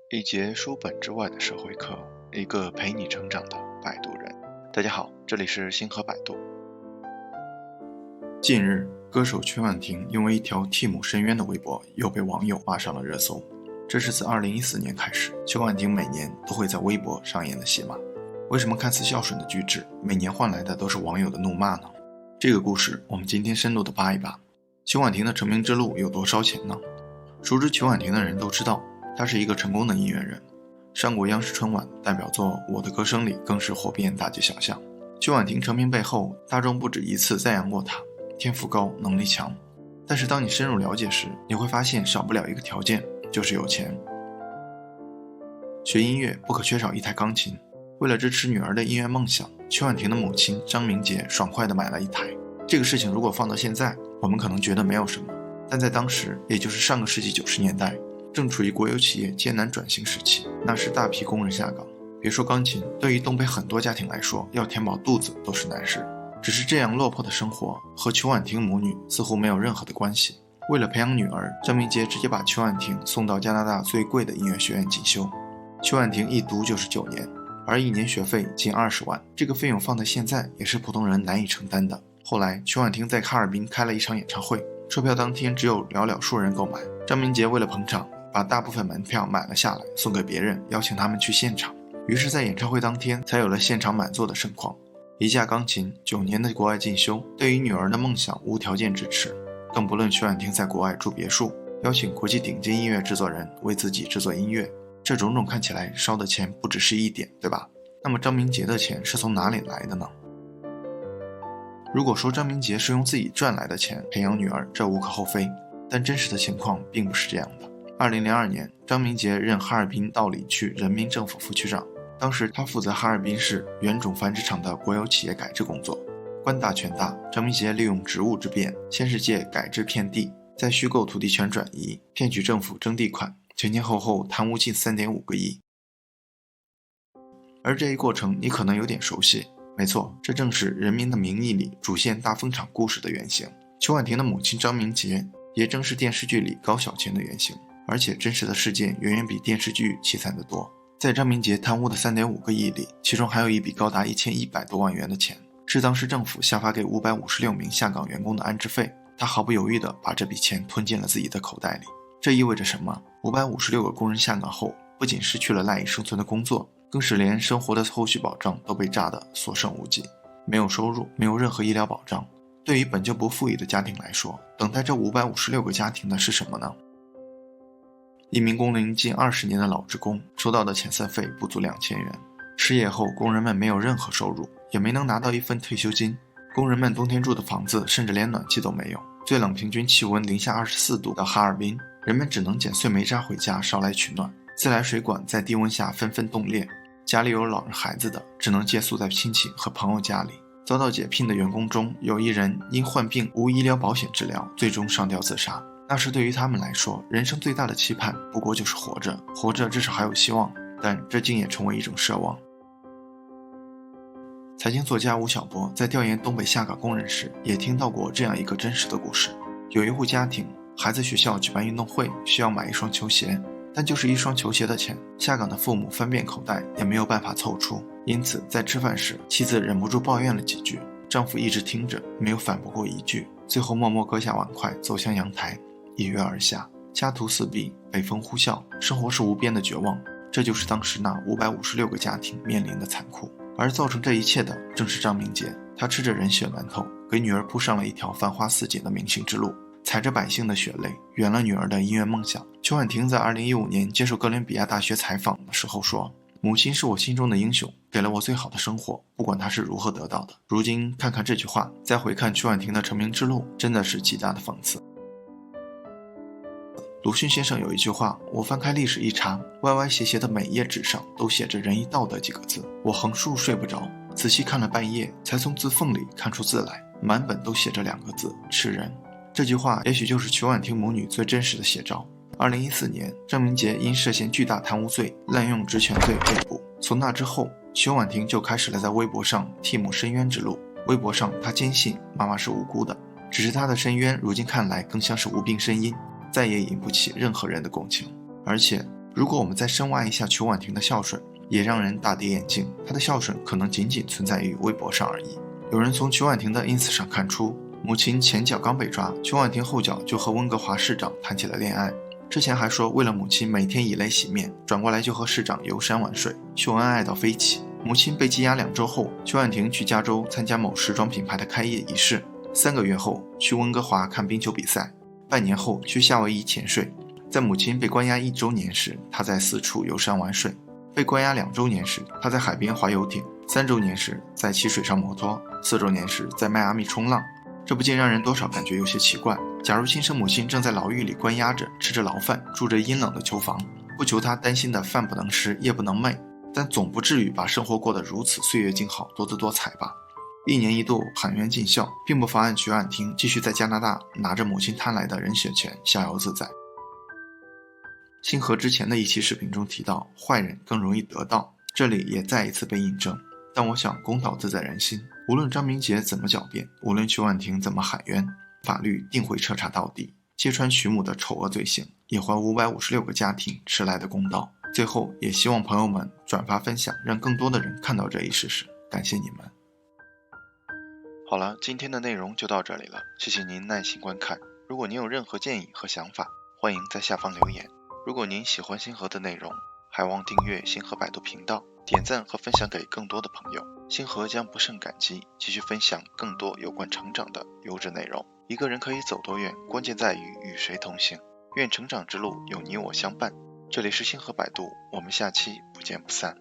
一节书本之外的社会课，一个陪你成长的摆渡人。大家好，这里是星河摆渡。近日，歌手曲婉婷因为一条替母申冤的微博，又被网友骂上了热搜。这是自2014年开始，曲婉婷每年都会在微博上演的戏码。为什么看似孝顺的举止，每年换来的都是网友的怒骂呢？这个故事，我们今天深入的扒一扒。曲婉婷的成名之路有多烧钱呢？熟知曲婉婷的人都知道，她是一个成功的音乐人，上过央视春晚，代表作《我的歌声》里更是火遍大街小巷。曲婉婷成名背后，大众不止一次赞扬过她，天赋高，能力强。但是当你深入了解时，你会发现少不了一个条件，就是有钱。学音乐不可缺少一台钢琴，为了支持女儿的音乐梦想，曲婉婷的母亲张明杰爽快地买了一台。这个事情如果放到现在，我们可能觉得没有什么，但在当时，也就是上个世纪90年代，正处于国有企业艰难转型时期，那时大批工人下岗。别说钢琴，对于东北很多家庭来说，要填饱肚子都是难事。只是这样落魄的生活和曲婉婷母女似乎没有任何的关系。为了培养女儿，张明杰直接把曲婉婷送到加拿大最贵的音乐学院进修。曲婉婷一读就是9年，而1年学费近20万，这个费用放在现在也是普通人难以承担的。后来，曲婉婷在哈尔滨开了一场演唱会，售票当天只有寥寥数人购买。张明杰为了捧场，把大部分门票买了下来，送给别人，邀请他们去现场。于是在演唱会当天才有了现场满座的盛况。一架钢琴，9年的国外进修，对于女儿的梦想无条件支持，更不论曲婉婷在国外住别墅，邀请国际顶尖音乐制作人为自己制作音乐，这种种看起来烧的钱不只是一点，对吧？那么张明杰的钱是从哪里来的呢？如果说张明杰是用自己赚来的钱培养女儿，这无可厚非，但真实的情况并不是这样的。2002年，张明杰任哈尔滨道里区人民政府副区长，当时他负责哈尔滨市原种繁殖场的国有企业改制工作，官大权大。张明杰利用职务之便，先是借改制骗地，再虚构土地权转移，骗取政府征地款，前后贪污近3.5个亿。而这一过程你可能有点熟悉，没错，这正是《人民的名义》里主线大风场故事的原型。曲婉婷的母亲张明杰也正是电视剧里高小钱的原型，而且真实的事件远远比电视剧凄惨得多。在张明杰贪污的3.5个亿里，其中还有一笔高达1100多万元的钱，是当时政府下发给556名下岗员工的安置费，他毫不犹豫地把这笔钱吞进了自己的口袋里。这意味着什么？556个工人下岗后，不仅失去了赖以生存的工作，更是连生活的后续保障都被炸得所剩无几。没有收入，没有任何医疗保障，对于本就不富裕的家庭来说，等待这556个家庭的是什么呢？一名工龄近20年的老职工收到的遣散费不足2000元，失业后工人们没有任何收入，也没能拿到一份退休金。工人们冬天住的房子甚至连暖气都没有，最冷平均气温零下24度的哈尔滨，人们只能捡碎煤渣回家烧来取暖，自来水管在低温下纷纷冻裂，家里有老人孩子的只能借宿在亲戚和朋友家里。遭到解聘的员工中，有一人因患病无医疗保险治疗，最终上吊自杀。那时对于他们来说，人生最大的期盼不过就是活着，活着至少还有希望，但这竟也成为一种奢望。财经作家吴晓波在调研东北下岗工人时，也听到过这样一个真实的故事。有一户家庭，孩子学校举办运动会，需要买一双球鞋，但就是一双球鞋的钱，下岗的父母翻遍口袋也没有办法凑出。因此在吃饭时，妻子忍不住抱怨了几句，丈夫一直听着，没有反驳过一句，最后默默搁下碗筷，走向阳台，一跃而下。家徒四壁，北风呼啸，生活是无边的绝望。这就是当时那556个家庭面临的残酷。而造成这一切的正是张明杰，他吃着人血馒头，给女儿铺上了一条繁花似锦的明星之路，踩着百姓的血泪，圆了女儿的音乐梦想。曲婉婷在2015年接受哥伦比亚大学采访的时候说，母亲是我心中的英雄，给了我最好的生活，不管她是如何得到的。如今看看这句话，再回看曲婉婷的成名之路，真的是极大的讽刺。鲁迅先生有一句话，我翻开历史一查，歪歪斜斜的每页纸上都写着仁义道德几个字，我横竖睡不着，仔细看了半夜，才从字缝里看出字来，满本都写着2个字，吃人。这句话也许就是曲婉婷母女最真实的写照。2014年，张明杰因涉嫌巨大贪污罪、滥用职权罪被捕。从那之后，曲婉婷就开始了在微博上替母申冤之路。微博上，她坚信妈妈是无辜的，只是她的申冤如今看来更像是无病呻吟，再也引不起任何人的共情。而且如果我们再深挖一下曲婉婷的孝顺，也让人大跌眼镜，她的孝顺可能仅仅存在于微博上而已。有人从曲婉婷的 ins 上看出，母亲前脚刚被抓，曲婉婷后脚就和温哥华市长谈起了恋爱。之前还说为了母亲每天以泪洗面，转过来就和市长游山玩水，秀恩爱到飞起。母亲被羁押2周后，曲婉婷去加州参加某时装品牌的开业仪式，3个月后去温哥华看冰球比赛，半年后去夏威夷潜水。在母亲被关押1周年时，她在四处游山玩水；被关押2周年时，她在海边划游艇；3周年时在骑水上摩托；4周年时在迈阿密冲浪。这不禁让人多少感觉有些奇怪。假如亲生母亲正在牢狱里关押着，吃着牢饭，住着阴冷的囚房，不求她担心的饭不能吃，夜不能寐，但总不至于把生活过得如此岁月静好，多姿多彩吧。1年1度喊冤尽孝，并不妨碍曲婉婷继续在加拿大拿着母亲贪来的人血钱逍遥自在。星河之前的一期视频中提到，坏人更容易得到，这里也再一次被印证。但我想公道自在人心，无论张明杰怎么狡辩，无论曲婉婷怎么喊冤，法律定会彻查到底，揭穿曲母的丑恶罪行，也还556个家庭迟来的公道。最后也希望朋友们转发分享，让更多的人看到这一事实，感谢你们。好了，今天的内容就到这里了，谢谢您耐心观看。如果您有任何建议和想法，欢迎在下方留言。如果您喜欢星河的内容，还望订阅星河百度频道，点赞和分享给更多的朋友，星河将不胜感激，继续分享更多有关成长的优质内容。一个人可以走多远，关键在于与谁同行。愿成长之路有你我相伴。这里是星河百度，我们下期不见不散。